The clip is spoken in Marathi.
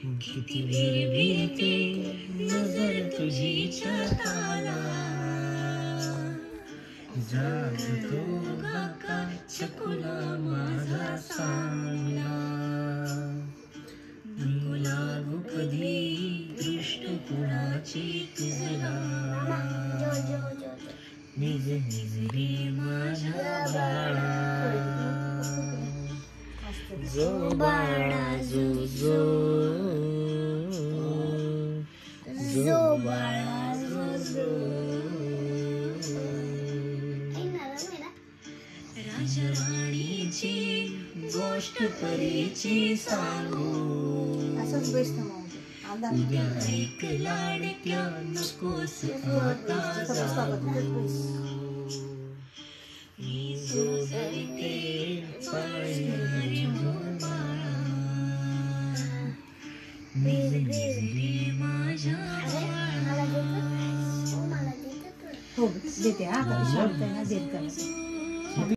किती विरविरते नजर तुझी छताला जागतो गाका चकुला माझा चांगला नको लागू कधी दृष्ट कुणाची तुझला निज निज रे माझ्या बाळा जो बाळा जो जो जो बाळा जो जो राजवाणीची गोष्ट परीची सांगू उद्या ऐक लाडक्या नकोस आता जाऊ मी जो धरते पाळणारी बाळा निज निज रे माझ्या हो देते हा शांत ना देत